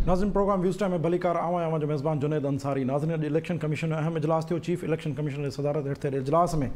नाज़रीन programme views time में भलीकार आवां जो मेज़बान जुनैद अंसारी। नाज़रीन इलेक्शन कमीशन में अहम इजलास थियो। चीफ इलेक्शन कमीशनर जी सदारत हेठि थियल इजलास में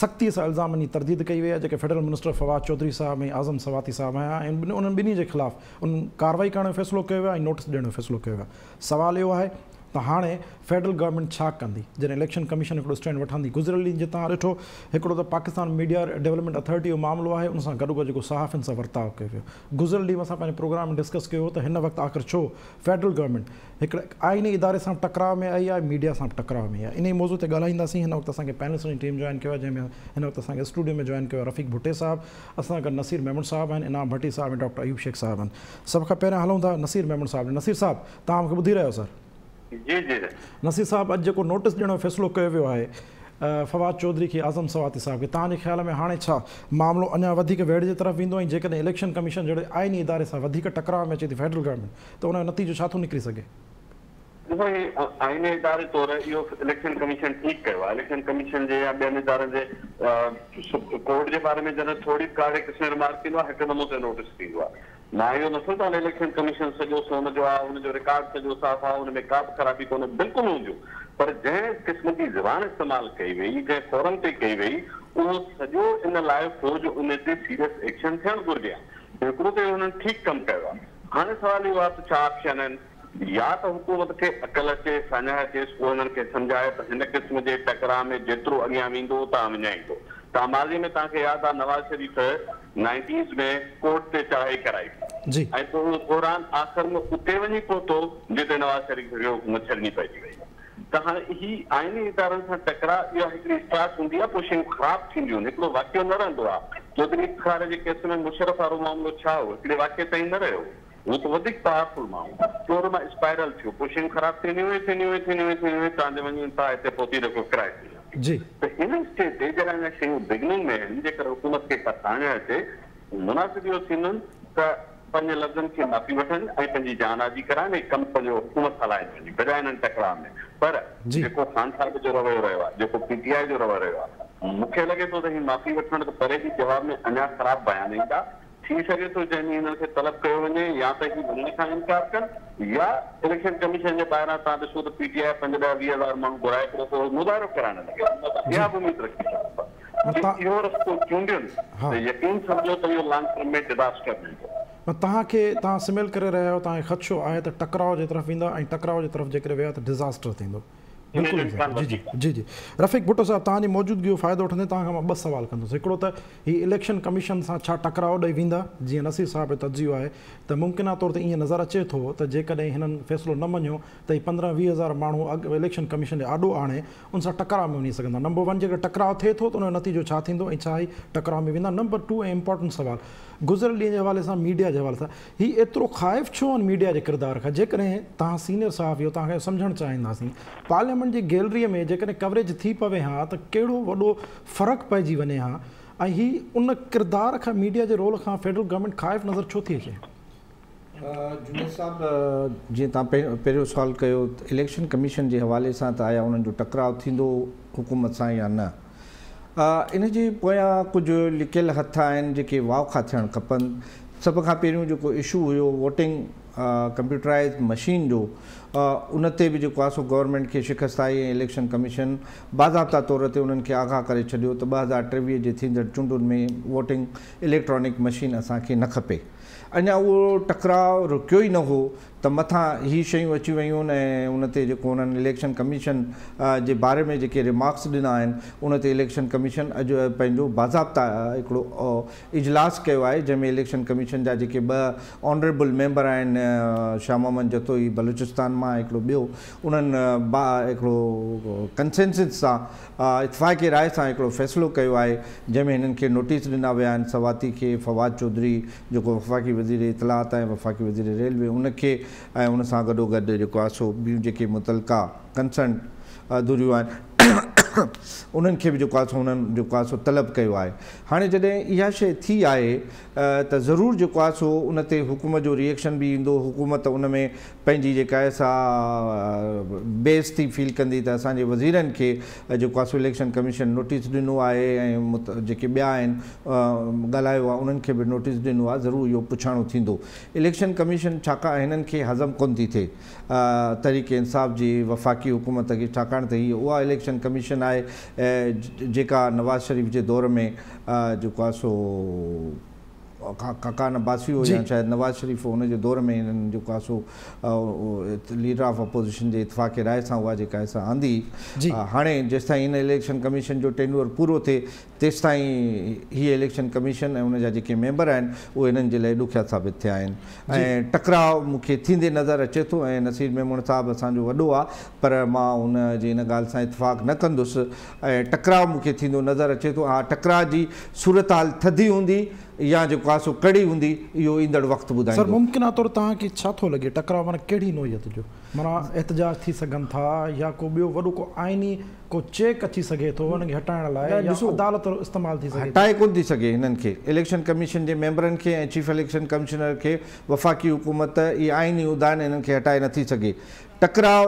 सख़्ती सां इल्ज़ामनि जी तरदीद कई वई आहे। जेके फेडरल मिनिस्टर फवाद चौधरी साहब ऐं आज़म सवाती साहब आया उन्हनि ॿिन्ही जे ख़िलाफ़ उन कार्रवाई करण जो फ़ैसिलो कयो आहे ऐं नोटिस ॾियण जो फ़ैसिलो कयो आहे। सुवालु इहो आहे त हाणे फेडरल गवर्नमेंट छा कंदी जॾहिं इलेक्शन कमीशन हिकिड़ो स्टैंड वठंदी। गुज़िरियल ॾींहुं तव्हां ॾिठो हिकिड़ो त पाकिस्तान मीडिया डेवलपमेंट अथॉरिटी जो मामिलो आहे, उन सां गॾोगॾु जेको सहाफ़ियुनि सां वर्ताव कयो वियो। गुज़िरियल ॾींहुं असां पंहिंजे प्रोग्राम में डिस्कस कयो त हिन वक़्तु आख़िर छो फेडरल गवर्नमेंट हिकिड़े आइनी इदारे सां टकराव में आई आहे, मीडिया सां टकराव में आहे। इन ई मौज़ू ते ॻाल्हाईंदासीं। हिन वक़्तु असांखे पैनलिस्ट जी टीम जॉइन कयो आहे, जंहिंमें हिन वक़्तु असांखे स्टूडियो में जॉइन कयो आहे रफ़ीक भुट्टे साहब, असां गॾु नसीर मेमन साहब आहिनि, इनाम भट्टी साहब ऐं डॉक्टर अयूब शेख साहब आहिनि। सभ खां पहिरियां हलूं था नसीर मेमन साहब। नसीर साहब तव्हां मूंखे ॿुधी रहियो सर? जी जी नसीर साहब, अॼु जेको नोटिस ॾियण जो फ़ैसिलो कयो वियो आहे फवाद चौधरी खे, आज़म सवाती साहब खे, तव्हांजे ख़्याल में हाणे छा मामिलो अञा वधीक वेड़ जे तरफ़ वेंदो ऐं जेकॾहिं इलेक्शन कमीशन जहिड़े आइनी इदारे सां वधीक टकराव में अचे थी फेडरल गवर्नमेंट त उनजो नतीजो छा थो निकिरी सघे? आइनी इदारे तौर इहो इलेक्शन कमीशन ठीकु कयो आहे। इलेक्शन कमीशन जे या ॿियनि इदारनि जे कोर्ट जे बारे में जॾहिं थोरी काड़े क़िस्म रिमार्क थींदो आहे, हिकु नमूने नोटिस थींदो आहे। मां इहो नथो चवां इलेक्शन कमीशन सॼो हुनजो आहे, हुनजो रिकॉर्ड सॼो साफ़ आहे, हुन में का बि ख़राबी कोन्हे, बिल्कुलु हुजे। पर जंहिं क़िस्म जी ज़बान इस्तेमालु कई वई, जंहिं फोरम ते कई वई, उहो सॼो इन लाइ फौज उन ते सीरियस एक्शन थियणु घुरिजे। हिकिड़ो त हुननि ठीकु कमु कयो आहे। हाणे सुवाल इहो आहे त छा ऑप्शन आहिनि? या त हुकूमत खे अकल अचे, साञा अचेसि, पोइ हुननि खे सम्झाए त हिन क़िस्म जे टकराव में जेतिरो अॻियां वेंदो तव्हां विञाईंदो। तव्हां माज़ी में तव्हांखे यादि आहे नवाज़ शरीफ़ 90s में कोर्ट ते चढ़ाई कराई ऐं पोइ उन दौरान आख़िर में उते वञी पहुतो जिते नवाज़ शरीफ़ खे हुकूमत छॾणी पइजी वई। त हाणे ही आइनी इदारनि सां टकराव इहा हिकिड़ी स्टार्ट हूंदी आहे, पोइ शयूं ख़राबु थींदियूं आहिनि। हिकिड़ो वाक़ियो न रहंदो आहे। चौधरी खारे जे केस में मुशरफ वारो मामिलो छा हो, हिकिड़े वाक़िए ताईं न रहियो। वो तो वधीक पावरफुल माण्हू चोर मां स्पाइरल थियो, पोइ शयूं ख़राबु थींदियूं तव्हांजे वञनि था हिते पहुती रखो क्राइस जी। त इन स्टेज ते जॾहिं अञा शयूं बिगनिंग में आहिनि, जेकर हुकूमत खे साञा अचे, मुनासिब इहो थींदो त पंहिंजे लफ़्ज़नि खे माफ़ी वठनि ऐं पंहिंजी जान आजी कराइनि ऐं कमु पंहिंजो हुकूमत हलाइनि वञे बजाए हिननि टकराव में। पर जेको ख़ान साहिब जो रवैयो रहियो आहे, जेको PTI जो रवैयो रहियो आहे, मूंखे लॻे थो त ही माफ़ी वठण खां परे बि जवाब में अञा ख़राबु बयान ईंदा। थी सघे थो जंहिं हिननि खे तलब कयो वञे या त ही वञण खां इनकार कनि, या इलेक्शन कमीशन जे ॿाहिरां तव्हां ॾिसो त PTI 15-20 माण्हू घुराए हिकिड़ो मुज़ाहिरो कराइण लॻे। इहा बि उमेद रखी सघूं इहो रस्तो चूंडियुनि त यकीन सम्झो त इहो लॉन्ग टर्म में डिज़ास्टर थींदो। तव्हां सिमिल करे रहिया आहियो, तव्हांखे ख़दशो आहे त टकराव जे तरफ़ ईंदा ऐं टकराव जे तरफ़ जेकर विया त डिज़ास्टर थींदो। बिल्कुलु जी जी जी जी। रफ़ीक भुट्टो साहब, तव्हांजी मौजूदगी जो फ़ाइदो वठंदे तव्हांखां मां ॿ सुवाल कंदुसि। हिकिड़ो त ही इलेक्शन कमीशन सां छा टकराव ॾेई वेंदा? जीअं नसीर साहब जो तजियो आहे त मुमकिना तौर ते ईअं नज़र अचे थो त जेकॾहिं हिननि फ़ैसिलो न मञियो त ही 15-20 हज़ार माण्हू इलेक्शन कमीशन जे आॾो आणे उन सां टकराव में वञी सघंदा। नंबर 1, जेकर टकराव थिए थो त उनजो नतीजो छा थींदो ऐं छा ही टकराव में वेंदा? नंबर 2 ऐं इम्पोर्टेंट सुवाल, गुज़िरियल ॾींहं जे हवाले सां, मीडिया जे हवाले सां, ही एतिरो ख़ाइफ़ छो आहिनि मीडिया जे किरदार खां? जेकॾहिं तव्हां सीनियर साहब इहो तव्हांखे सम्झणु चाहींदासीं, पार्लियामेंट जी गैलरीअ में जेकॾहिं कवरेज थी पवे हा त कहिड़ो वॾो फ़र्क़ु पइजी वञे हा, ऐं ही उन किरदार खां, मीडिया जे रोल खां फेडरल गवर्नमेंट ख़ाइफ़ नज़र छो थी अचे? जुनेद साहब, जीअं तव्हां पहिरियों सुवालु कयो इलेक्शन कमीशन जे हवाले सां त आया उन्हनि जो टकराव थींदो हुकूमत सां या न, इन जे पोयां कुझु लिकियल हथ आहिनि जेके वाउखा थियणु खपनि। सभ खां पहिरियों जेको इशू हुयो वोटिंग कंप्यूटराइज़ मशीन जो, उन ते बि जेको आहे सो गवर्नमेंट खे शिकस्त आई ऐं इलेक्शन कमीशन बाज़ाब्ता तौर ते उन्हनि खे आगाह करे छॾियो त 2023 जे थींदड़ चूंडुनि में वोटिंग इलेक्ट्रॉनिक मशीन असांखे न खपे। अञा उहो टकराव रुकियो ई न हो त मथां ही शयूं अची वियूं आहिनि ऐं उन ते जेको उन्हनि इलेक्शन कमीशन जे बारे में जेके रिमार्क्स ॾिना आहिनि, उन ते इलेक्शन कमीशन अॼु पंहिंजो बाज़ाब्ता हिकिड़ो इजलास कयो आहे, जंहिंमें इलेक्शन कमीशन जा जेके 2 ऑनरेबल मेंबर आहिनि, शाह मोहम्मद जतोई बलूचिस्तान मां, हिकिड़ो ॿियो, उन्हनि हिकिड़ो कंसेंसस सां इतफ़ाक़ी राय सां हिकिड़ो फ़ैसिलो कयो आहे, जंहिंमें हिननि खे नोटिस ॾिना विया आहिनि, सवाती खे, फवाद चौधरी जेको वफ़ाक़ी वज़ीर इतलात ऐं वफ़ाक़ी वज़ीर रेलवे उनखे, ऐं उन सां गॾोगॾु जेको आहे सो ॿियूं जेके मुतलका कंसर्न धुरियूं आहिनि उन्हनि खे बि जेको आहे उन्हनि जेको आहे तलब कयो आहे। हाणे जॾहिं इहा शइ थी आहे त ज़रूरु जेको आहे उन ते हुकूमत जो रिएक्शन बि ईंदो। हुकूमत उन में पंहिंजी जेका आहे सा बेइज़ती फील कंदी त असांजे वज़ीरनि खे जेको आहे इलेक्शन कमीशन नोटिस ॾिनो आहे ऐं जेके ॿिया आहिनि ॻाल्हायो आहे उन्हनि खे बि नोटिस ॾिनो आहे। ज़रूरु इहो पुछाणो थींदो। इलेक्शन कमीशन छाकाणि हिननि खे हज़म कोन थी थिए तहरीक इंसाफ़ जी वफ़ाक़ी हुकूमत खे, छाकाणि त हीअ उहा इलेक्शन कमीशन आहे जेका नवाज़ शरीफ़ जे दौर में जेको आहे काकान अब्बासी हो या शायदि नवाज़ शरीफ़ उनजे दौर में हिननि जेको आहे लीडर ऑफ अपोजिशन जे इतफ़ाक़ राय सां उहा जेका आहे आंदी। हाणे जेसिताईं हिन इलेक्शन कमीशन जो टेन्योर पूरो थिए तेसिताईं हीअ इलेक्शन कमीशन ऐं उनजा जेके मेंबर आहिनि उहे हिननि जे लाइ ॾुखिया साबित थिया आहिनि ऐं टकराव मूंखे थींदे नज़र अचे थो। ऐं नसीर मेमून साहिबु असांजो वॾो आहे पर मां उन जी इन ॻाल्हि सां इतफ़ाक़ न कंदुसि ऐं टकराव मूंखे थींदो नज़र अचे थो। हा, टकराव जी सूरत हाल थधी हूंदी या जेको आहे कड़ी हूंदी इहो ईंदड़ वक़्तु ॿुधाईंदो। सर मुमकिन आहे तौरु तव्हांखे छा थो लॻे टकराव माना कहिड़ी नोयत जो माना एहतजाज थी सघनि था या को ॿियो वॾो को आइनी को चेक अची सघे थो हुनखे हटाइण लाइ या अदालत इस्तेमालु थी सघे? हटाए कोन थी सघे हिननि खे। इलेक्शन कमीशन जे मेंबरनि खे ऐं चीफ इलेक्शन कमिश्नर खे वफ़ाक़ी हुकूमत इहे आइनी उहिदा हिननि खे हटाए नथी सघे। टकराव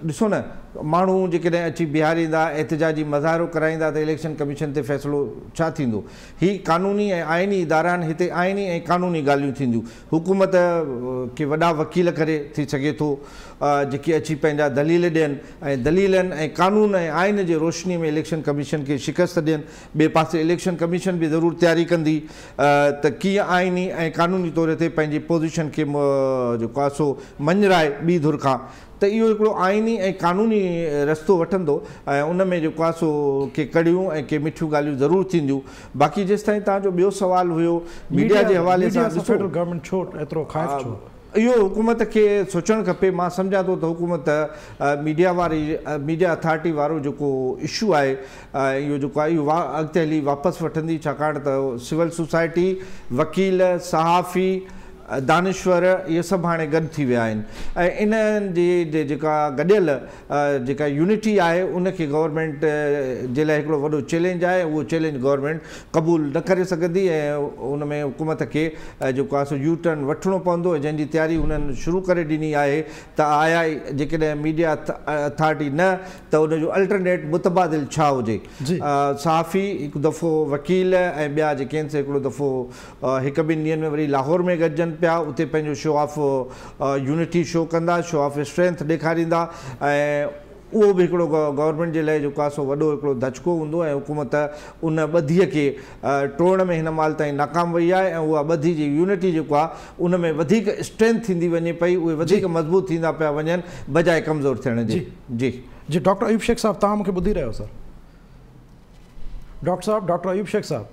ॾिसो न, माण्हू जेकॾहिं अची बीहारींदा एहतजाजी मज़ाहिरो कराईंदा त इलेक्शन कमीशन ते फ़ैसिलो छा थींदो? हीअ क़ानूनी ऐं आइनी इदारा आहिनि, हिते आइनी ऐं क़ानूनी ॻाल्हियूं थींदियूं। हुकूमत खे वॾा वकील करे थी सघे थो जेके अची पंहिंजा दलील ॾियनि ऐं दलीलनि ऐं क़ानून ऐं आइन जे रोशनी में इलेक्शन कमीशन खे शिकस्त ॾियनि। ॿिए पासे इलेक्शन कमीशन बि ज़रूरु तयारी कंदी त कीअं आइनी ऐं क़ानूनी तौर ते पंहिंजी पोज़ीशन खे जेको आहे मंझराए ॿी धुर खां। त इहो हिकिड़ो आइनी ऐं क़ानूनी रस्तो वठंदो ऐं उन में जेको आहे के कड़ियूं ऐं के मिठियूं ॻाल्हियूं ज़रूरु थींदियूं। बाक़ी जेसिताईं तव्हांजो ॿियो सुवाल हुयो मीडिया जे हवाले सां, फेडरल गवर्नमेंट छो एतिरो ख़ाइफ़ छो? इहो हुकूमत खे सोचणु खपे। मां सम्झां थो त हुकूमत मीडिया अथॉरिटी वारो जेको इशू आहे इहो जेको आहे इहो अॻिते हली वापसि वठंदी, छाकाणि त सिविल सोसाइटी, वकील, सहाफ़ी, दानिश्वर इहे सभु हाणे गॾु थी विया आहिनि ऐं इन्हनि जी जेका गॾियल जेका यूनिटी आहे उनखे गवर्नमेंट जे लाइ हिकिड़ो वॾो चैलेंज आहे। उहो चैलेंज गवर्नमेंट क़बूल न करे सघंदी ऐं उन में हुकूमत खे जेको आहे यू टर्न वठिणो पवंदो, जंहिंजी तयारी हुननि शुरू करे ॾिनी आहे त आया जेकॾहिं मीडिया अथॉरिटी न त उनजो अल्टरनेट मुतबादिल छा हुजे। सहाफ़ी हिकु दफ़ो, वकील ऐं ॿिया जेके आहिनि हिकिड़ो दफ़ो हिकु ॿिनि ॾींहंनि में वरी लाहौर में गॾिजनि पिया, उते पंहिंजो शो ऑफ यूनिटी शो कंदा, शो ऑफ स्ट्रेंथ ॾेखारींदा ऐं उहो बि हिकिड़ो गवर्नमेंट जे लाइ जेको आहे वॾो हिकिड़ो धचको हूंदो ऐं हुकूमत उन ॿधीअ खे टोड़ण में हिन महिल ताईं नाकाम वई आहे ऐं उहा ॿधी जी यूनिटी जेको आहे उन में वधीक स्ट्रेंथ थींदी वञे पई, उहे वधीक मज़बूत थींदा पिया वञनि बजाए कमज़ोर थियण जे। जी जी डॉक्टर अयूब शेख साहब तव्हां मूंखे ॿुधी रहियो सर? डॉक्टर अयूब शेख साहब,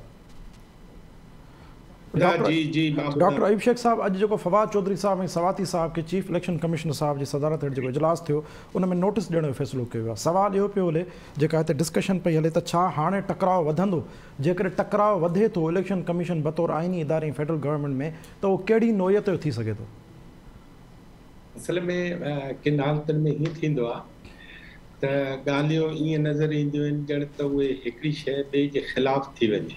डॉक्टर अयूब शेख साहब, अॼु जेको फवाद चौधरी साहब ऐं सवाती साहब खे चीफ इलेक्शन कमिशनर साहब जी सदारत हेठि जेको इजलास थियो उन में नोटिस ॾियण जो फ़ैसिलो कयो आहे। सवाल इहो पियो हले जेका हिते डिस्कशन पई हले त छा हाणे टकराव वधंदो? जेकॾहिं टकराव वधे थो इलेक्शन कमीशन बतौर आइनी इदारे फेडरल गवर्नमेंट में त उहो कहिड़ी नोयत जो थी सघे थो? असल में किन हालतुनि में हीअं थींदो आहे त ॻाल्हियूं ईअं नज़र ईंदियूं आहिनि ॼण त उहे हिकिड़ी शइ ॿिए जे ख़िलाफ़ु थी वञे।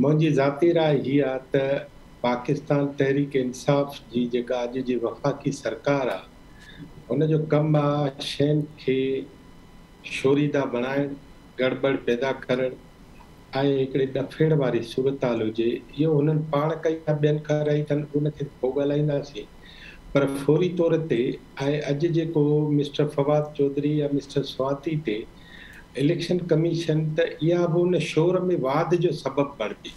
मुंहिंजी ज़ाती राय हीअ आहे त पाकिस्तान तहरीक इंसाफ़ जी जेका अॼु जी वफ़ाक़ी सरकार आहे उनजो कमु आहे शयुनि खे शोरीदा बणाइणु, गड़बड़ पैदा करणु ऐं हिकिड़े ॾफेड़ वारी सूरत हाल हुजे। इहो हुननि पाण कई या ॿियनि कराई अथनि उनखे पोइ ॻाल्हाईंदासीं, पर फौरी तौर ते ऐं अॼु जेको मिस्टर फवाद चौधरी या मिस्टर स्वाती ते इलेक्शन कमीशन त इहा बि उन शोर में वाद जो सबबु बणिजी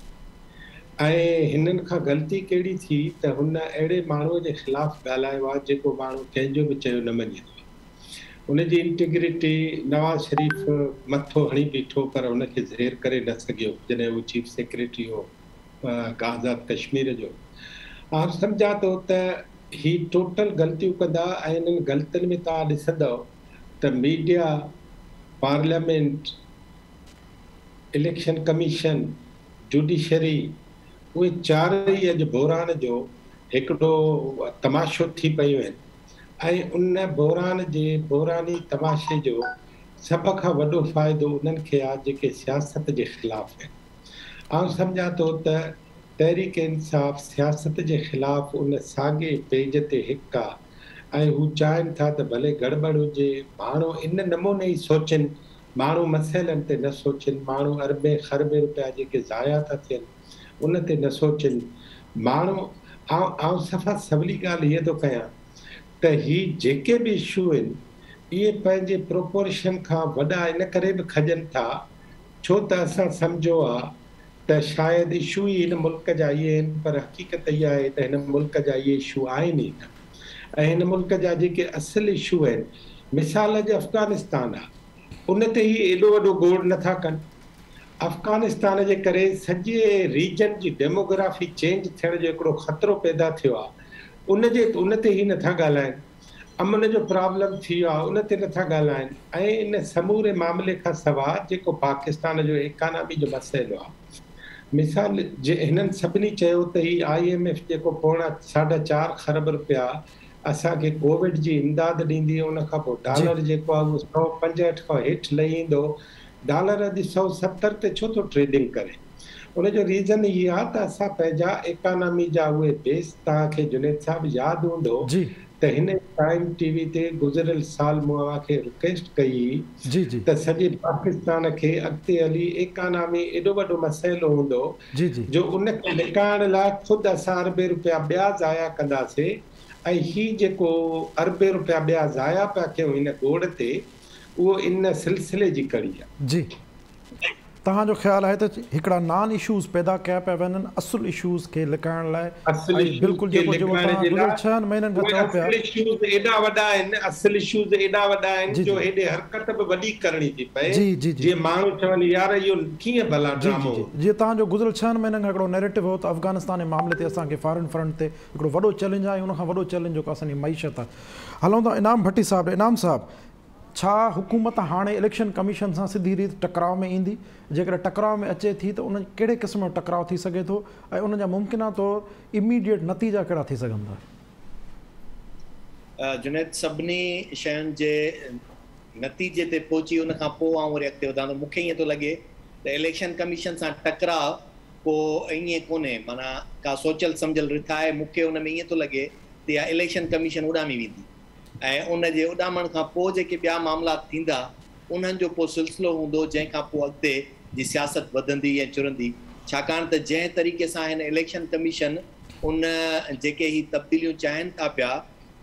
ऐं हिननि खां ग़लती कहिड़ी थी त हुन अहिड़े माण्हूअ जे ख़िलाफ़ु ॻाल्हायो आहे जेको माण्हू कंहिंजो बि चयो न मञींदो। उनजी इंटीग्रिटी नवाज़ शरीफ़ मथो हणी बीठो पर हुनखे ज़ेर करे न सघियो जॾहिं उहो चीफ सेक्रेटरी हो आज़ाद कश्मीर जो। हाणे सम्झां थो त ही टोटल ग़लतियूं कंदा ऐं हिननि ग़लतियुनि में तव्हां ॾिसंदव त media, parliament, election commission, judiciary उहे चारई अॼु बहरान जो हिकिड़ो तमाशो थी पियूं आहिनि ऐं उन बहरानी तमाशे जो सभ खां वॾो फ़ाइदो उन्हनि खे आहे जेके सियासत जे ख़िलाफ़ आहिनि। आउं सम्झां थो त तहरीक इंसाफ़ सियासत जे ख़िलाफ़ उन साॻे पेज ते हिकु आहे ऐं हू चाहिनि था त भले गड़बड़ हुजे, माण्हू इन नमूने ई सोचनि, माण्हू मसइलनि ते न सोचनि, माण्हू अरबे ख़रबे रुपया जेके ज़ाया था थियनि उन ते न सोचनि माण्हू। आउं सफ़ा सवली ॻाल्हि हीअ थो कयां त ही जेके बि इशू आहिनि इहे पंहिंजे प्रोपोर्शन खां वॾा इन करे बि खॼनि था छो त असां सम्झो आहे त शायदि इशू ई हिन मुल्क जा इहे आहिनि, पर हक़ीक़त इहा आहे त हिन मुल्क जा इहे इशू आहिनि ई न। ऐं हिन मुल्क जा जेके असुलु इशू आहिनि, मिसाल जे अफ़गानिस्तान आहे, उन ते ई एॾो वॾो गोड़ नथा कनि। अफ़गानिस्तान जे करे सॼे रीजन जी डेमोग्राफी चेंज थियण जो हिकिड़ो ख़तरो पैदा थियो आहे, उन ते ई नथा ॻाल्हाइनि। अमन जो प्रॉब्लम थी वियो आहे, उन ते नथा ॻाल्हाइनि। ऐं इन समूरे मामले खां सवाइ जेको पाकिस्तान जो इकानमी जो मसइलो आहे, मिसाल जे हिननि सभिनी चयो त ही IMF जेको पोणा 4.5 खरब रुपया असांखे कोविड जी इमदाद ॾींदी, उन खां पोइ डॉलर जेको आहे उहो 165 खां हेठि लही ईंदो। डॉलर अॼु 170 ते छो थो ट्रेडिंग करे? उनजो रीज़न इहो आहे त असां पंहिंजा इकानमी जा उहे बेस, तव्हांखे जुनेद साहिबु यादि हूंदो त हिन टाइम TV ते गुज़िरियल साल मूंखे रिक्वेस्ट कई त सॼे पाकिस्तान खे अॻिते हली इकानमी एॾो वॾो मसइलो हूंदो जो उनखे लिकाइण लाइ ख़ुदि असां अरबे रुपया ॿिया ज़ाया कंदासीं। ऐं हीउ जेको अरबे रुपया ॿिया ज़ाया पिया कयूं हिन गोड़ ते, उहो इन सिलसिले जी कड़ी आहे। जी, तव्हांजो ख़्यालु आहे त हिकिड़ा नॉन इशूज़ पैदा कया पिया वञनि असुल इशूज़ खे लिकाइण लाइ? बिल्कुलु जेको गुज़िरियल 6 महीननि खां चओ पिया, इशूज़ एॾा वॾा आहिनि, असुल इशूज़ एॾा वॾा आहिनि जो हेॾे हरकत बि वॾी करणी थी पए। जीअं माण्हू चवनि यार इहो कीअं भला ड्रामो। जीअं तव्हांजो गुज़िरियल 6 महीननि खां हिकिड़ो नैरेटिव हो त अफ़गानिस्तान जे मामले ते असांखे फॉरेन फ्रंट ते हिकिड़ो वॾो चैलेंज आहे, उनखां वॾो चैलेंज जेको असांजी मईशत आहे। हलूं था इनाम भट्टी साहिबु। इनाम साहिबु, छा हुकूमत हाणे इलेक्शन कमीशन सां सिधी रीति टकराव में ईंदी? जेकर टकराव में अचे थी त उन कहिड़े क़िस्म जो टकराव थी सघे थो ऐं उन जा मुमकिना तौर इमीडिएट नतीजा कहिड़ा थी सघंदा? जुनेद, सभिनी शयुनि जे नतीजे ते पहुची उन खां पोइ आउं वरी अॻिते वधां। मूंखे ईअं थो लॻे त इलेक्शन कमीशन सां टकराव को ईअं कोन्हे, माना का सोचियल सम्झियल रिथा आहे। मूंखे उन में ईअं थो लॻे त इहा इलेक्शन कमीशन उॾामी वेंदी ऐं उन जे उॾामण खां पोइ जेके ॿिया मामला थींदा उन्हनि जो पोइ सिलसिलो हूंदो, जंहिंखां पोइ अॻिते जी सियासत वधंदी ऐं चुरंदी। छाकाणि त जंहिं तरीक़े सां हिन इलेक्शन कमीशन उन जेके ही तब्दीलियूं चाहिनि था पिया,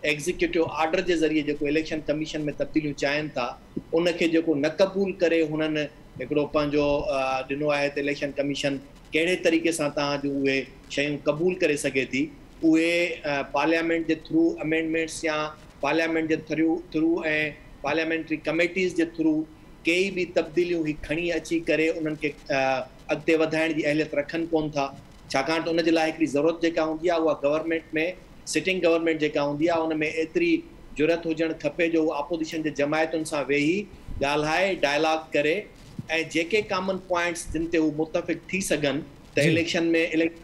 एग्ज़ीक्यूटिव ऑर्डर जे ज़रिए जेको इलेक्शन कमीशन में तब्दीलियूं चाहिनि था, उनखे जेको न क़बूल करे हुननि हिकिड़ो पंहिंजो ॾिनो आहे त इलेक्शन कमीशन कहिड़े तरीक़े सां तव्हां जूं उहे शयूं क़बूल करे सघे थी। उहे पार्लियामेंट जे थ्रू अमेंडमेंट्स या पार्लियामेंट जे थ्रू ऐं पार्लियामेंट्री कमेटीज़ जे थ्रू कई बि तब्दीलियूं ही खणी अची करे उन्हनि खे अॻिते वधाइण जी अहलियत रखनि कोन था। छाकाणि त उन जे लाइ हिकिड़ी ज़रूरत जेका हूंदी आहे उहा गवर्नमेंट में, सिटिंग गवर्नमेंट जेका हूंदी आहे उन में एतिरी ज़रूरत हुजणु खपे जो अपोजिशन जे जमायतुनि सां वेही ॻाल्हाए डायलॉग करे ऐं जेके कॉमन पॉइंट्स जिन ते हू मुतफ़िक़ थी सघनि त इलेक्शन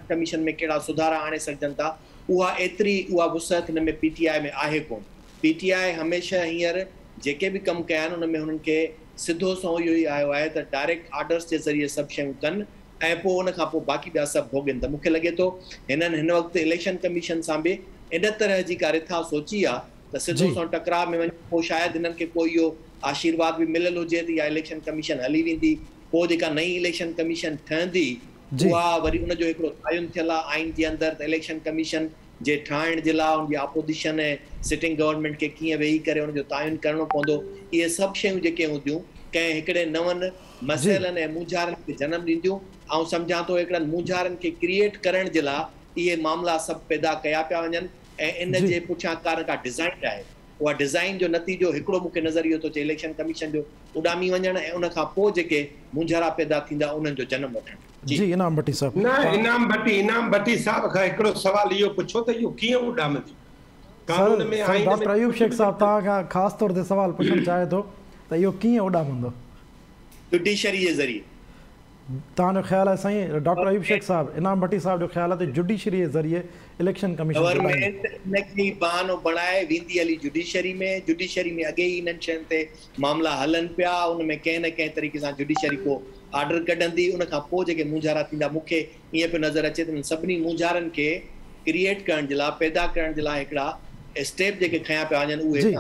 कमीशन में कहिड़ा सुधारा आणे सघजनि था, उहा वुसअत हिन में PTI में आहे कोन। PTI हमेशह हींअर जेके बि कमु कया आहिनि उन में हुननि खे सिधो सो इहो ई आयो आहे त डायरेक्ट ऑर्डर्स जे ज़रिए सभु शयूं कनि ऐं पोइ उन खां पोइ बाक़ी ॿिया सभु भोॻनि। त मूंखे लॻे थो हिननि हिन वक़्तु इलेक्शन कमीशन सां बि इन तरह जी का रिथा सोची आहे त सिधो सो टकराव में वञी पोइ शायदि हिननि खे कोई इहो आशीर्वाद बि मिलियल हुजे त इहा इलेक्शन कमीशन हली वेंदी। पोइ जेका नई इलेक्शन कमीशन ठहंदी उहा वरी उनजो हिकिड़ो तायुन थियल आहे आइन जे अंदरि त इलेक्शन कमीशन जे ठाहिण जे लाइ उनजी अपोजिशन ऐं सिटिंग गवर्नमेंट खे कीअं वेही करे उनजो तायुन करणो पवंदो। इहे सभु शयूं जेके हूंदियूं कंहिं हिकिड़े नवनि मसइलनि ऐं मुंझारनि खे जनम ॾींदियूं। ऐं सम्झां थो हिकिड़नि मुंझारनि खे क्रिएट करण जे लाइ इहे मामला सभु पैदा कया पिया वञनि ऐं इन जे पुठियां का डिज़ाइन आहे। उहा डिज़ाइन जो नतीजो हिकिड़ो मूंखे नज़र इहो थो अचे इलेक्शन कमीशन जो उॾामी वञणु ऐं उन खां पोइ जेके मुंझारा पैदा थींदा उन्हनि जो जनम वठणु। जी इनाम भट्टी साहब। इनाम भट्टी साहब खां हिकिड़ो सवाल इहो पुछो त इहो कीअं उॾामंदी? कानून में आइन में डॉक्टर अयूब शेख साहब तव्हां खां ख़ासि तौर ते सवाल पुछणु चाहे थो त इहो कीअं उॾामंदो? जुडिशरी जे ज़रिए। तव्हांजो ख़्यालु आहे साईं डॉक्टर अयूब शेख साहब इनाम भट्टी साहब जो ख़्यालु आहे त जुडिशरी जे ज़रिए इलेक्शन कमीशन गवर्नमेंट इनखे बहानो बणाए वेंदी हली जुडिशरी में अॻे ई इन्हनि शयुनि ते मामला हलनि पिया उन में कंहिं न कंहिं तरीक़े सां जुडिशरी को ऑर्डर कढंदी उन खां पोइ जेके मुंझारा थींदा मूंखे ईअं पियो नज़र अचे त सभिनी मुंझारनि खे क्रिएट करण जे लाइ पैदा करण जे लाइ हिकिड़ा स्टेप जेके खयां पिया वञनि उहे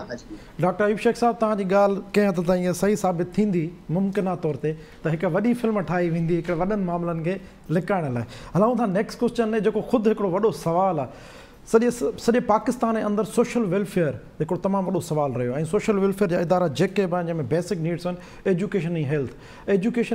डॉक्टर अयूब शेख साहब तव्हांजी ॻाल्हि कंहिं हद ताईं सही साबित थींदी मुमकिना तौर ते त हिकु वॾी फिल्म ठाही वेंदी हिकु वॾनि मामलनि खे लिकाइण लाइ हलूं था नेक्स्ट क्वेश्चन में जेको ख़ुदि हिकिड़ो वॾो सुवालु आहे सॼे पाकिस्तान जे अंदरि सोशल वेलफेयर हिकिड़ो तमामु वॾो सुवालु रहियो ऐं सोशल वेलफेयर जा इदारा जेके बि आहिनि जंहिंमें बेसिक नीड्स आहिनि एजुकेशन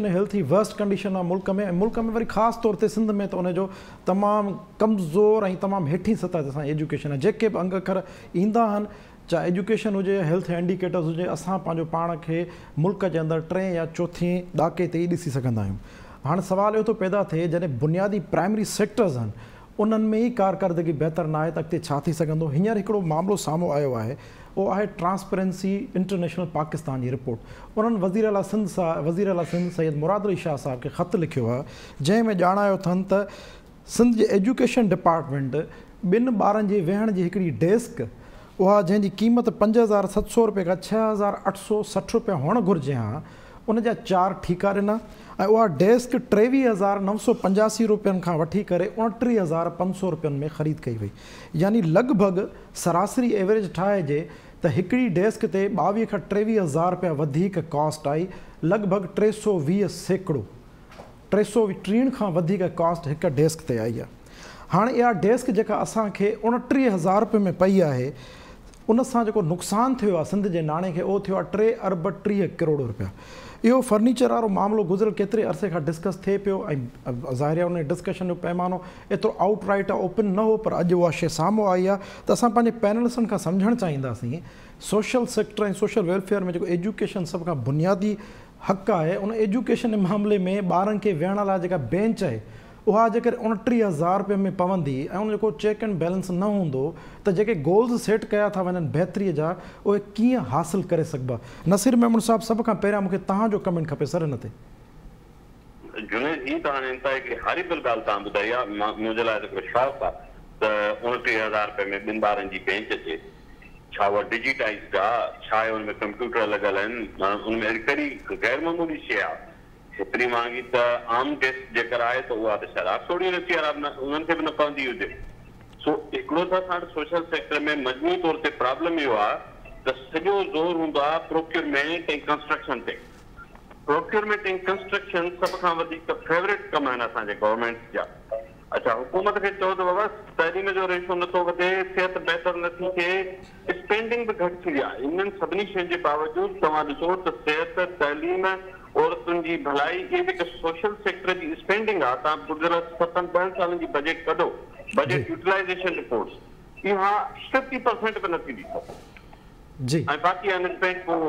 ऐं हेल्थ ई वर्स्ट कंडीशन आहे मुल्क में ऐं मुल्क में वरी ख़ासि तौर ते सिंध में त उनजो तमामु कमज़ोर ऐं तमामु हेठी सतह ते असां एजुकेशन आहे जेके बि अंग अखर ईंदा आहिनि चाहे एजुकेशन हुजे हेल्थ इंडिकेटर्स हुजे असां पंहिंजो पाण खे मुल्क जे अंदरि 3 या 4 ॾाके ते ई ॾिसी सघंदा आहियूं हाणे सुवालु इहो थो पैदा थिए जॾहिं बुनियादी प्राइमरी सेक्टर्स आहिनि उन्हनि में ई कारकर्दगी बहितर न आहे त अॻिते छा थी सघंदो हींअर हिकिड़ो मामिलो साम्हूं आयो आहे उहो आहे ट्रांसपेरेंसी इंटरनेशनल पाकिस्तान जी रिपोर्ट उन्हनि वज़ीर आला सिंध सैयद मुराद अली शाह साहब खे ख़त लिखियो आहे जंहिंमें ॼाणायो अथनि त सिंध जे एजुकेशन डिपार्टमेंट 2 ॿारनि जे वेहण जी हिकिड़ी डेस्क उहा जंहिंजी क़ीमत 5,700 रुपए खां 6,860 रुपया हुअणु घुरिजे हा उन जा 4 ठीका ॾिना ऐं उहा डेस्क 23,985 रुपयनि खां वठी करे 29,500 रुपयनि में ख़रीद कई वई यानी लॻभॻि सरासरी एवरेज ठाहिजे त हिकिड़ी डेस्क ते 22 खां 23,000 रुपया वधीक कॉस्ट आई लॻभॻि 320% 330 खां वधीक कॉस्ट हिकु डेस्क ते आई आहे हाणे इहा डेस्क जेका असांखे 29,000 रुपये में पई आहे उन सां जेको नुक़सानु थियो आहे सिंध जे नाणे खे उहो थियो आहे 3 अरब 30 करोड़ रुपया इहो फर्नीचर वारो मामिलो गुज़िरियल केतिरे अरसे खां डिस्कस थिए पियो ऐं ज़ाहिर आहे उन डिस्कशन जो पैमानो एतिरो आउट राइट आहे ओपन न हो पर अॼु उहा शइ साम्हूं आई आहे त असां पंहिंजे पैनलिस्टनि खां सम्झणु चाहींदासीं सोशल सेक्टर ऐं सोशल वेलफेयर में जेको एजुकेशन सभ खां बुनियादी हक़ आहे उन एजुकेशन जे मामले में ॿारनि खे वेहण लाइ जेका बेंच आहे उहा जेकर 29,000 रुपये में पवंदी ऐं उन जेको चेक एंड बैलेंस न हूंदो त जेके गोल्स सेट कया था वञनि बहितरीअ जा उहे कीअं हासिल करे सघिबा नसीर मेमन साहब सभ खां पहिरियां मूंखे तव्हांजो कमेंट खपे सर हिन ते जुनेद जी तव्हां इंतहाई हारीबल ॻाल्हि तव्हां ॿुधाई आहे मुंहिंजे लाइ हिकिड़ो शौक़ु आहे त 29,000 रुपये में 2 ॿारनि जी बेंच अचे छा उहा डिजिटाइज़्ड आहे छा आहे हुन में कंप्यूटर लॻल आहिनि उन में कहिड़ी गैर मामूली शइ आहे हेतिरी महांगी त आम डेस्क जेकर आहे त उहा त शायदि 800 उन्हनि खे बि न पवंदी हुजे सो हिकिड़ो त असां सोशल सेक्टर में मजमूई तौर ते प्रॉब्लम इहो आहे त सॼो ज़ोर हूंदो आहे प्रोक्योरमेंट ऐं कंस्ट्रक्शन ते प्रोक्योरमेंट ऐं कंस्ट्रक्शन सभ खां वधीक फेवरेट कम आहिनि असांजे गवर्नमेंट जा अच्छा हुकूमत खे चओ त बाबा तइलीम जो रेशो नथो वधे सिहत बहितर नथी थिए स्पेंडिंग बि घटि थी आहे इन्हनि सभिनी शयुनि जे बावजूदि तव्हां ॾिसो त सिहत तइलीम औरतुनि जी भलाई इहे जेके सोशल सेक्टर जी स्पेंडिंग आहे तव्हां गुज़िरियल 7-10 सालनि जी बजट कढो बजट यूटिलाइज़ेशन रिपोर्ट्स इहा 50% बि नथी ॾी जी ऐं बाक़ी अनस्पेंड पोइ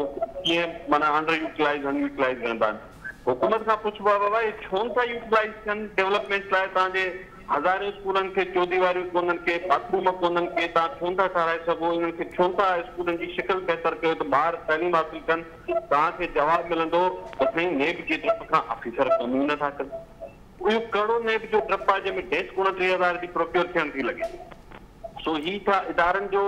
कीअं माना अंडर यूटिलाइज़ अनयूटिलाइज़ रहंदा आहिनि हुकूमत खां पुछिबो आहे बाबा इहे छो था यूटिलाइज़ कनि डेवलपमेंट लाइ तव्हांजे हज़ारे स्कूलनि खे चौधी वारियूं कोन्हनि के बाथरूम कोन्हनि के तव्हां छो था ठाराए सघो इन्हनि खे छो था स्कूलनि जी शिकिल बहितर कयो त ॿार तइलीम हासिल कनि तव्हांखे जवाबु मिलंदो त साईं नेब जी तरफ़ खां ऑफिसर कम ई नथा कनि इहो करोड़ नेब जो डप आहे जंहिंमें डेस्क 29,000 जी प्रोक्योर थियण थी लॻे सो ही छा इदारनि जो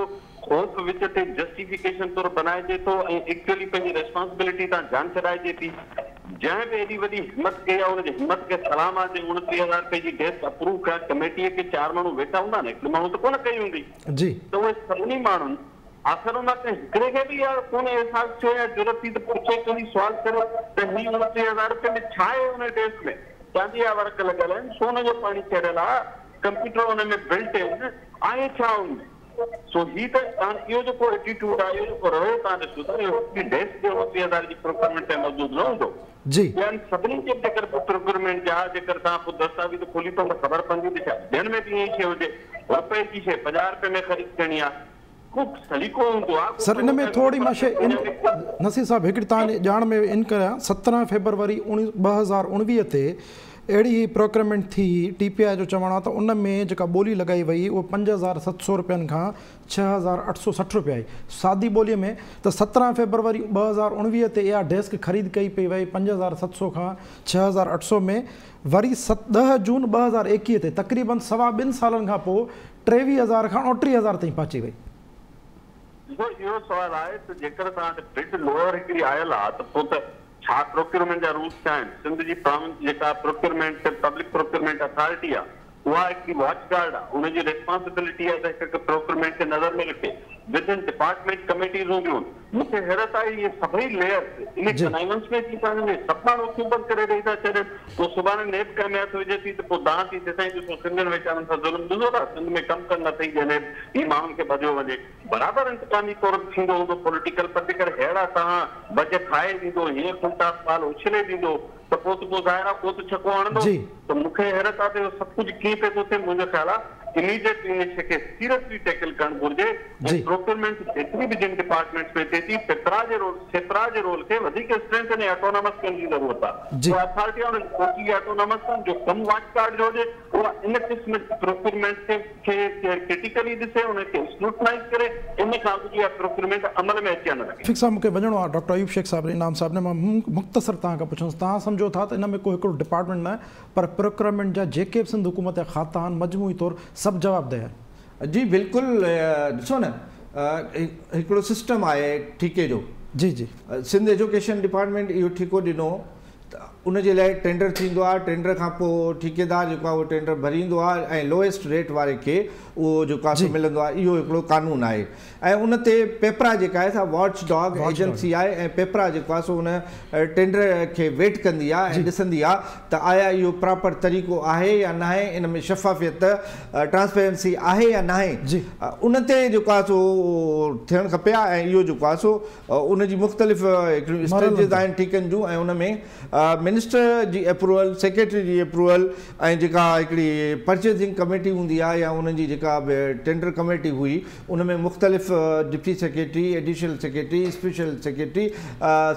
ख़ौफ़ विच ते जस्टिफिकेशन तौरु बनाइजे थो ऐं एक्चुअली पंहिंजी रेस्पॉन्सिबिलिटी तां जान छॾाइजे थी जंहिं बि एॾी वॾी हिमत कई आहे हुनजी हिमत खे सलाम आहे 29,000 रुपए जी डेस्क अप्रूव कया कमेटीअ खे 4 माण्हू वेठा हूंदा न हिकु माण्हू त कोन कई हूंदी जी त उहे सभिनी माण्हुनि आख़िर हुन ते हिकिड़े खे बि यार कोन अहसासु थियो या ज़रूरत थी त पुछे कोन्हे सुवाल करे त ही 29,000 रुपए में छा आहे हुन डेस्क में चांदी जा वर्क लॻल आहिनि सोन जो पाणी चढ़ियल आहे कंप्यूटर हुन में बिल्ट आहिनि आहे छा हुन में सो ही त इहो जेको एटीट्यूड आहे इहो जेको रवैयो तव्हां ॾिसो था इहो डेस्क जो 29,000 जी प्रोक्योरमेंट ते मौजूदु न हूंदो जी सभिनी खे जेकर प्रोक्योरमेंट जा जेकर तव्हां पोइ दस्तावेज़ खोली त ख़बर पवंदी त छा ॿियनि में बि ईअं शइ हुजे रुपए जी शइ 50 रुपए में ख़रीद करणी आहे ख़ूब सलीक़ो हूंदो आहे सर इन में थोरी मां शइ नसीर साहब हिकिड़ी तव्हांजे ॼाण में इन करियां 17 फरवरी 2019 ते अहिड़ी प्रोक्योरमेंट थी TPI जो चवणु आहे त उन में जेका ॿोली लॻाई वई उहा 5,700 रुपयनि खां 6,860 रुपया आई। सादी ॿोलीअ में त 17 फरवरी 2019 ते इहा डेस्क ख़रीद कई पई वई 5,700 खां 6,800 में। वरी 10 जून 2021 ते तक़रीबन 2.5 सालनि खां पोइ 23,000 खां 29,000 ताईं पहुची वई। इहो सवाल आहे त जेकर तव्हां वटि बिड लोअर हिकिड़ी आयल आहे त पोइ त छा प्रोक्योरमेंट जा रूल्स छा आहिनि? सिंध जी जेका प्रोक्योरमेंट पब्लिक प्रोक्योरमेंट अथॉरिटी आहे उहा हिकिड़ी वॉच गार्ड आहे, उनजी रिस्पॉन्सिबिलिटी आहे त हिकु प्रोक्योरमेंट खे नज़र में रखे। विद इन डिपार्टमेंट कमेटीज़ हूंदियूं। मूंखे हैरत आहे इहे सभई लेयर्स इन कनाइवंस में थी था वञे, सभु माण्हू अक्टूबर करे ॾेई था छॾनि। पोइ सुभाणे नेब कंहिं में हथु विझे थी त पोइ दांह थी थिए साईं ॾिसो सिंधियुनि वीचारनि सां ज़ुल्म ॾिसो था, सिंध में कमु कनि नथी ॾियनि, ई माण्हुनि खे भॼियो वञे। बराबरि इंतकामी तौर ते थींदो हूंदो पॉलिटिकल, पर जेकर अहिड़ा तव्हां बज खाए ॾींदो, हीअं खुंटा पाल उछले ॾींदो त पोइ ज़ाहिर आहे को त छको हणंदो। त मूंखे हैरत आहे त इहो सभु कुझु कीअं पियो थो थिए। मुंहिंजो ख़्यालु आहे इमीडिएट इन खे सीरियसली टैकल करणु घुरिजे। प्रोक्योरमेंट जेतिरी बि जिन डिपार्टमेंट्स में थिए थी सेपरा जे रोल खे वधीक स्ट्रेंथ ऐं ऑटोनॉमस करण जी ज़रूरत आहे। अथॉरिटी आहे उनजी ऑटोनॉमस जो कम वॉच गार्ड जो हुजे उहा इन क़िस्म प्रोक्योरमेंट खे क्रिटिकली ॾिसे, उनखे स्क्रूटनाइज़ करे, इन खां अॻु इहा प्रोक्योरमेंट अमल में अचे न लॻे। शेख साहब मूंखे वञिणो आहे डॉक्टर अयूब शेख साहब इनाम साहब ने, मां मुख़्तसर तव्हां खां पुछांसि, तव्हां सम्झो था त इन में को हिकिड़ो डिपार्टमेंट न पर प्रोक्योरमेंट जा जेके बि सिंध हुकूमत जा खाता आहिनि मजमूई तौरु सभु जवाबदेह आहिनि? जी बिल्कुलु। ॾिसो न, हिकिड़ो सिस्टम आहे ठीके जो। जी जी। सिंध एजुकेशन डिपार्टमेंट इहो ठीको ॾिनो त उनजे लाइ टेंडर थींदो आहे, टेंडर खां पोइ ठेकेदार जेको आहे उहो टेंडर भरींदो आहे ऐं लोएस्ट रेट वारे खे उहो जेको आहे मिलंदो आहे। इहो हिकिड़ो कानून आहे। ऐं उन ते पेपरा जेका आहे सा वॉच डॉग एजेंसी आहे ऐं पेपरा जेको आहे सो उन टेंडर खे वेट कंदी आहे ऐं ॾिसंदी आहे त आया इहो प्रॉपर तरीक़ो आहे या न आहे, इन में शफ़ाफ़ियत ट्रांसपेरेंसी आहे या न आहे, उन ते जेको आहे सो थियणु खपे। ऐं इहो जेको आहे सो उनजी मुख़्तलिफ़ स्टेजिस आहिनि ठीकनि जूं, ऐं उन में मिनिस्टर जी अप्रूवल, सेक्रेटरी जी अप्रूवल ऐं जेका हिकिड़ी परचेसिंग कमेटी हूंदी आहे या उन्हनि जी जेका टेंडर कमेटी हुई उन में मुख़्तलिफ़ deputy secretary, additional secretary, special secretary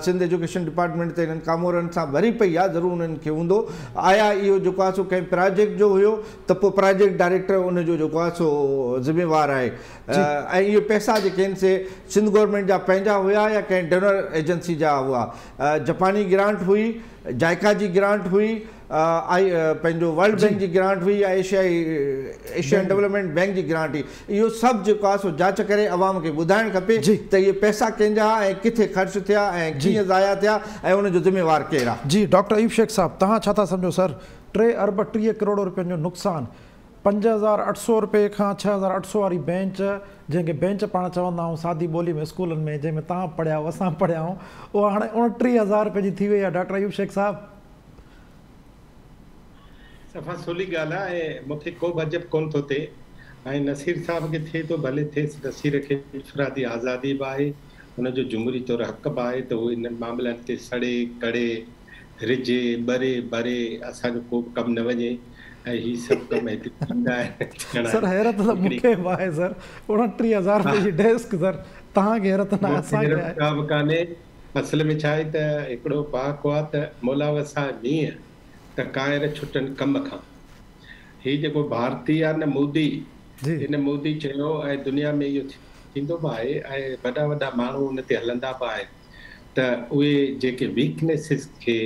Sindh education department ते इन्हनि कामोरनि सां भरी पई आहे। ज़रूरु उन्हनि खे हूंदो। आया इहो जेको आहे सो कंहिं प्रोजेक्ट जो हुयो त पोइ प्रोजेक्ट डायरेक्टर उनजो जेको आहे सो ज़िम्मेवारु आहे। ऐं इहे पैसा जेके आहिनि से सिंध गवर्नमेंट जा पंहिंजा हुआ या कंहिं डोनर एजेंसी जा हुआ। जापानी ग्रांट हुई, जाइका जी ग्रांट हुई, पंहिंजो वर्ल्ड बैंक जी ग्रांट हुई या एशियन डेवलपमेंट बैंक जी ग्रांट हुई। इहो सभु जेको आहे सो जांच करे अवाम खे ॿुधाइणु खपे त इहे पैसा कंहिंजा ऐं किथे ख़र्च थिया ऐं कीअं ज़ाया थिया ऐं उनजो ज़िम्मेवार केरु आहे। जी डॉक्टर अयूब शेख साहब, तव्हां छा था सम्झो सर? 3 अरब 30 करोड़ रुपयनि जो नुक़सानु, 5,800 रुपए खां 6,800 वारी बेंच, जंहिंखे बेंच पाण चवंदा आहियूं सादी ॿोली में स्कूलनि में, जंहिंमें तव्हां पढ़िया आहियो असां पढ़िया आहियूं, उहा हाणे 29,000 रुपए जी थी वई आहे। डॉक्टर अयूब शेख साहब, सफ़ा सवली ॻाल्हि आहे ऐं मूंखे को बि अजब कोन थो थिए। ऐं नसीर साहब खे थिए थो भले थिएसि, नसीर खे इफ़रादी आज़ादी बि आहे, हुनजो जुमहूरी तौरु हक़ बि आहे त उहो इन्हनि मामलनि ते सड़े कड़े रिझे ॿरे भरे असांजो को बि कमु न वञे ऐं हीअ सभु कम हिते थींदा आहिनि। सर हैरत त मूंखे बि आहे सर, 29,000 रुपए जी डेस्क सर, तव्हांखे हैरत न असांखे आहे। का बि कान्हे। असल में छा आहे त हिकिड़ो पहाको आहे त मोलावसा मींहं त कायर छुटनि कम खां। हीअ जेको भारतीय आहे न मोदी, इन मोदी चयो ऐं दुनिया में इहो थींदो बि आहे ऐं वॾा वॾा माण्हू उन ते हलंदा बि आहिनि त उहे जेके वीकनेसिस खे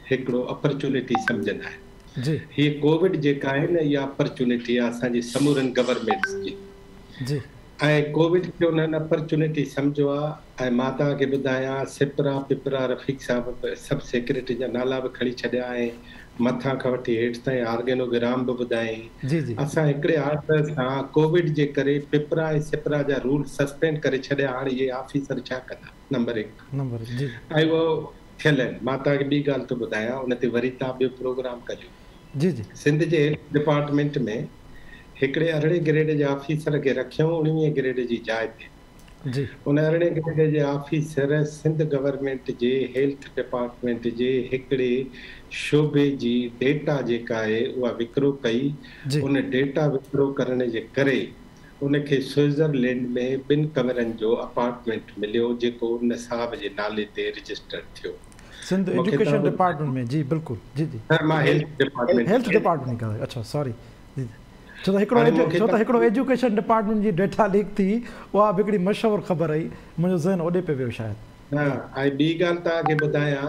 हिकिड़ो अपॉर्चुनिटी सम्झंदा आहिनि। हीअ कोविड जेका आहे न इहा अपॉर्चुनिटी आहे असांजी समूरनि गवर्नमेंट्स जी। ऐं कोविड खे उन्हनि अपॉर्चुनिटी सम्झो आहे। ऐं मां तव्हांखे ॿुधायां, सिपरा पिपरा रफ़ीक साहिब सभु सेक्रेटरी जा नाला बि खणी छॾिया ऐं मथां खां वठी हेठि ताईं ऑर्गेनोग्राम बि ॿुधायईं। असां हिकिड़े हालत सां कोविड जे करे पिपरा ऐं सिपरा जा रूल सस्पेंड करे छॾिया। हाणे इहे ऑफिसर छा कंदा? नंबर 1 ऐं उहो थियल आहिनि। मां तव्हांखे ॿी ॻाल्हि थो ॿुधायां, उन ते वरी तव्हां ॿियो प्रोग्राम कजो। सिंध जे डिपार्टमेंट में हिकिड़े 18 ग्रेड जे ऑफिसर खे रखियऊं 19 ग्रेड जी जाइ ते। उन 18 ग्रेड जे ऑफिसर सिंध गवर्नमेंट जे हेल्थ डिपार्टमेंट जे हिकिड़े शोबे जी डेटा जेका आहे उहा विकिरो कई। उन डेटा विकिरो करण जे करे उनखे स्विट्ज़रलैंड में 2 कमरनि जो अपार्टमेंट मिलियो जेको नसाब जे नाले ते रजिस्टर थियो। सिंध एजुकेशन डिपार्टमेंट में जी बिल्कुल जी जी मां हेल्थ डिपार्टमेंट का अच्छा सॉरी जी छो त हिकिड़ो एजुकेशन डिपार्टमेंट जी डेटा लीक थी उहा बि हिकिड़ी मशहूरु ख़बर आई मुंहिंजो ज़हन ओॾे पे वियो शायदि ऐं ॿी ॻाल्हि तव्हांखे ॿुधायां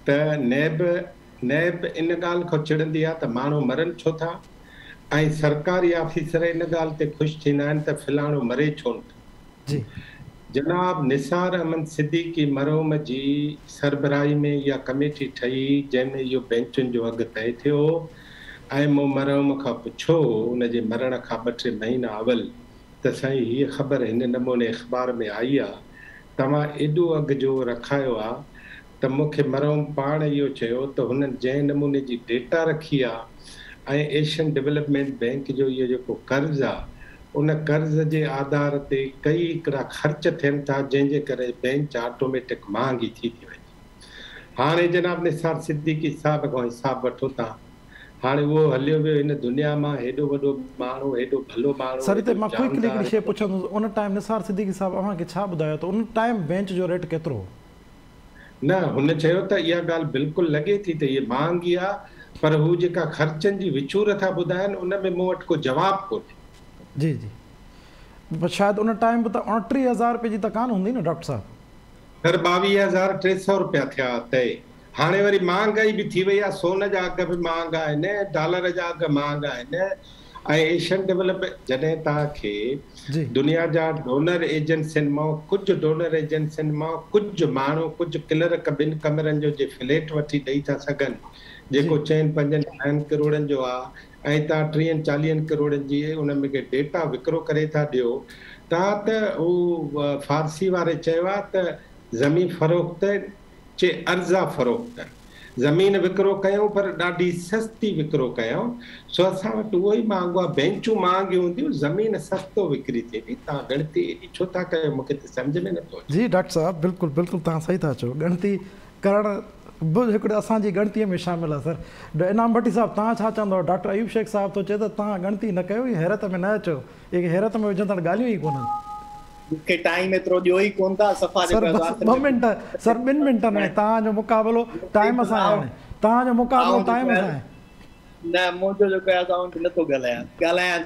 त नैब इन ॻाल्हि खां चिड़ंदी आहे त माण्हू मरनि छो था ऐं सरकारी ऑफिसर इन ॻाल्हि ते ख़ुशि थींदा आहिनि त फलाणो मरे छो न जी जनाब निसार अहमद सिद्दीकी मरहूम जी सरबराही में इहा कमेटी ठही जंहिंमें इहो बेंचुनि जो अघु तइ थियो ऐं मूं मरहूम खां पुछो उनजे मरण खां 2-3 महीना अवल त साईं हीअ ख़बर हिन नमूने अख़बार में आई आहे तव्हां एॾो अघु जो रखायो आहे त मूंखे मरहूम पाण इहो चयो त हुननि जंहिं नमूने जी डेटा रखी आहे ऐं एशियन डेवलपमेंट बैंक जो इहो जेको कर्ज़ु आहे उन कर्ज़ जे आधार ते कई हिकिड़ा ख़र्च थियनि था जंहिंजे करे बेंच ऑटोमेटिक महांगी थी वञे हाणे जनाब निसार सिद्दीकी साहब खां हिसाब वठो तव्हां हाणे उहो हलियो वियो हिन दुनिया मां हेॾो वॾो माण्हू हेॾो भलो माण्हू सर हिते मां क्विकली हिकिड़ी शइ पुछंदुसि उन टाइम निसार सिद्दीकी साहब अव्हांखे छा ॿुधायो त उन टाइम बेंच जो रेट केतिरो न हुन चयो त इहा ॻाल्हि बिल्कुलु लॻे थी त इहा महांगी आहे पर हू जेका ख़र्चनि जी विचूर था ॿुधाइनि उन में मूं वटि को जवाबु कोन्हे जी जी शायदि उन टाइम त 29,000 रुपए जी त कान हूंदी न डॉक्टर साहब सर 22,300 रुपया थिया तय हाणे वरी महांगाई बि थी वई आहे सोन जा अघ बि महांगा आहिनि डॉलर जा अघ महांगा आहिनि ऐं एशियन डेवलपमेंट जॾहिं तव्हांखे दुनिया जा डोनर एजेंसियुनि मां कुझु डोनर एजेंसियुनि मां कुझु माण्हू कुझु क्लर्क 2 कमरनि जो जे फ्लैट वठी ॾेई था सघनि जेको 4-5 करोड़नि जो आहे ऐं तव्हां 30-40 करोड़नि जी उन में डेटा विकिरो करे था ॾियो तव्हां त हू फारसी वारे चयो आहे त ज़मीन फ़रोख़्त चे अर्ज़ा फ़रोख़्त ज़मीन विकिरो कयूं पर ॾाढी सस्ती विकिरो कयूं सो असां वटि उहो ई महांगो आहे बेंचूं महांगियूं हूंदियूं ज़मीन सस्तो विकिरी थिए थी तव्हां गणती एॾी छो था कयो मूंखे त सम्झ में नथो अचे जी डॉक्टर साहब बिल्कुलु बिल्कुलु तव्हां सही था चओ गणती करणु बि हिकिड़े असांजी गणतीअ में शामिल आहे सर इनाम भट्टी साहब तव्हां छा चवंदव डॉक्टर अयूब शेख साहब थो चए त तव्हां गणती न कयो ई हैरत में न अचो इहे हैरत में विझंदड़ ॻाल्हियूं ई कोन्हनि मूंखे टाइम एतिरो ॾियो ई कोन था सफ़ा सर 2 मिंट सर 2 मिंटनि में तव्हांजो मुक़ाबिलो टाइम सां आहे तव्हांजो मुक़ाबिलो टाइम सां आहे न मुंहिंजो जेको आहे साउंड नथो ॻाल्हायां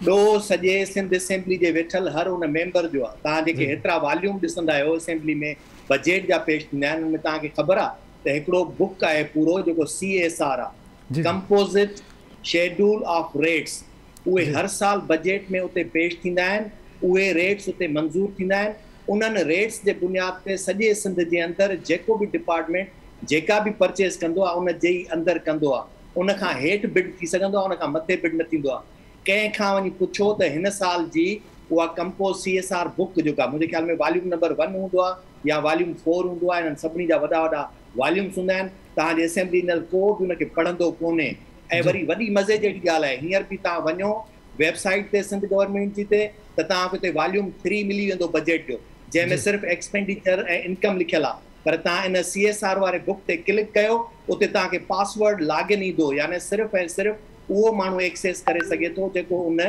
ॾो सॼे सिंध असेंबली जे वेठल हर उन मेंबर जो आहे तव्हां जेके हेतिरा वॉल्यूम ॾिसंदा आहियो असेंबली में बजट जा पेश थींदा आहिनि हुन में तव्हांखे ख़बर आहे त हिकिड़ो बुक आहे पूरो जेको CSR आहे कंपोज़िट शेड्यूल ऑफ रेट्स उहे हर साल बजट में उते पेश थींदा आहिनि उहे रेट्स उते मंज़ूर थींदा आहिनि उन्हनि रेट्स जे बुनियाद ते सॼे सिंध जे अंदरि जेको बि डिपार्टमेंट जेका बि परचेस कंदो आहे उन जे ई अंदरि कंदो आहे उन खां हेठि बिड थी सघंदो आहे उन खां मथे बिड न थींदो आहे कंहिं खां वञी पुछो त हिन साल जी उहा कंपोज़ CSR बुक जेका मुंहिंजे ख़्याल में वॉल्यूम नंबर 1 हूंदो आहे या वॉल्यूम 4 हूंदो आहे इन्हनि सभिनी जा वॾा वॉल्यूम्स हूंदा आहिनि तव्हांजे असेंबली न को बि उनखे पढ़ंदो कोन्हे ऐं वरी वॾी मज़े जहिड़ी ॻाल्हि आहे हींअर बि तव्हां वञो वेबसाइट ते सिंध गवर्नमेंट जी ते त तव्हांखे उते वॉल्यूम 3 मिली वेंदो बजट जो जंहिंमें सिर्फ़ु एक्सपेंडिचर ऐं इनकम लिखियल आहे पर तव्हां इन CSR वारे बुक ते क्लिक कयो उते तव्हांखे पासवर्ड लॉगिन ईंदो यानी सिर्फ़ु ऐं सिर्फ़ु उहो माण्हू एक्सेस करे सघे थो जेको उन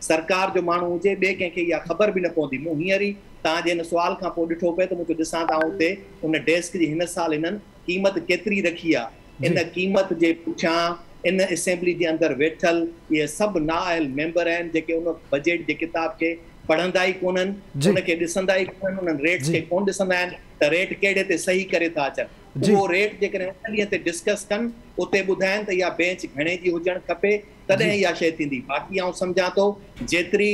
सरकार जो माण्हू हुजे ॿिए कंहिंखे इहा ख़बर बि न पवंदी मूं हींअर ई तव्हांजे हिन सुवाल खां पोइ ॾिठो पिए त मूंखे ॾिसां था उते उन डेस्क जी हिन साल हिननि क़ीमत केतिरी रखी आहे इन क़ीमत जे पुठियां इन असेंबली जे अंदरि वेठल इहे सभु नाअहल मेंबर आहिनि जेके उन बजट जे किताब खे पढ़ंदा ई कोन्हनि उनखे ॾिसंदा ई कोन्हनि उन्हनि रेट्स खे कोन ॾिसंदा आहिनि त रेट कहिड़े ते सही करे था अचनि उहो रेट जेकॾहिं उन ॾींहं ते डिस्कस कनि उते ॿुधाइनि त इहा बेंच घणे जी हुजणु खपे तॾहिं इहा शइ थींदी बाक़ी आउं सम्झां थो जेतिरी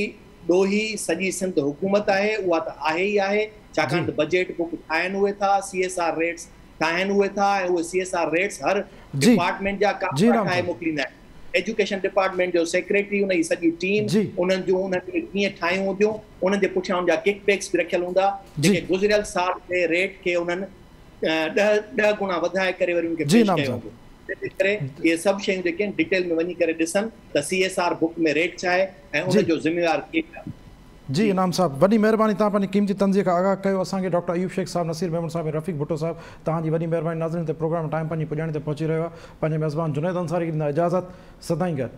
ॾोही सॼी सिंध हुकूमत आहे उहा त आहे ई आहे छाकाणि त बजट बुक ठाहिनि उहे था CSR रेट्स ठाहिनि उहे था ऐं उहे CSR रेट्स हर डिपार्टमेंट जा ठाहे मोकिलींदा आहिनि एजुकेशन डिपार्टमेंट जो सेक्रेटरी उन जी सॼी टीम उन्हनि जूं उन्हनि कीअं ठाहियूं हूंदियूं उन्हनि जे पुठियां उनजा किक बैक्स बि रखियल हूंदा जेके गुज़िरियल साल जे रेट खे उन्हनि 10 गुणा वधाए करे वरी उनखे पेश कयो हूंदो तंहिं करे इहे सभु शयूं जेके आहिनि डिटेल में वञी करे ॾिसनि त CSR बुक में रेट छा आहे ऐं उनजो ज़िम्मेवार केरु आहे जी इनाम साहब वॾी महिरबानी तव्हां पंहिंजी क़ीमती तंज़ीअ खां आगाह कयो असांखे डॉक्टर अयूब शेख साहब नसीर मेमन साहब रफ़ीक भुट्टो साहब तव्हांजी वॾी महिरबानी नाज़रीन ते प्रोग्राम टाइम पंहिंजी पुॼाणी ते पहुची रहियो आहे पंहिंजे मेज़बान जुनैद अंसारी ॾींदा इजाज़त सदाईं गॾु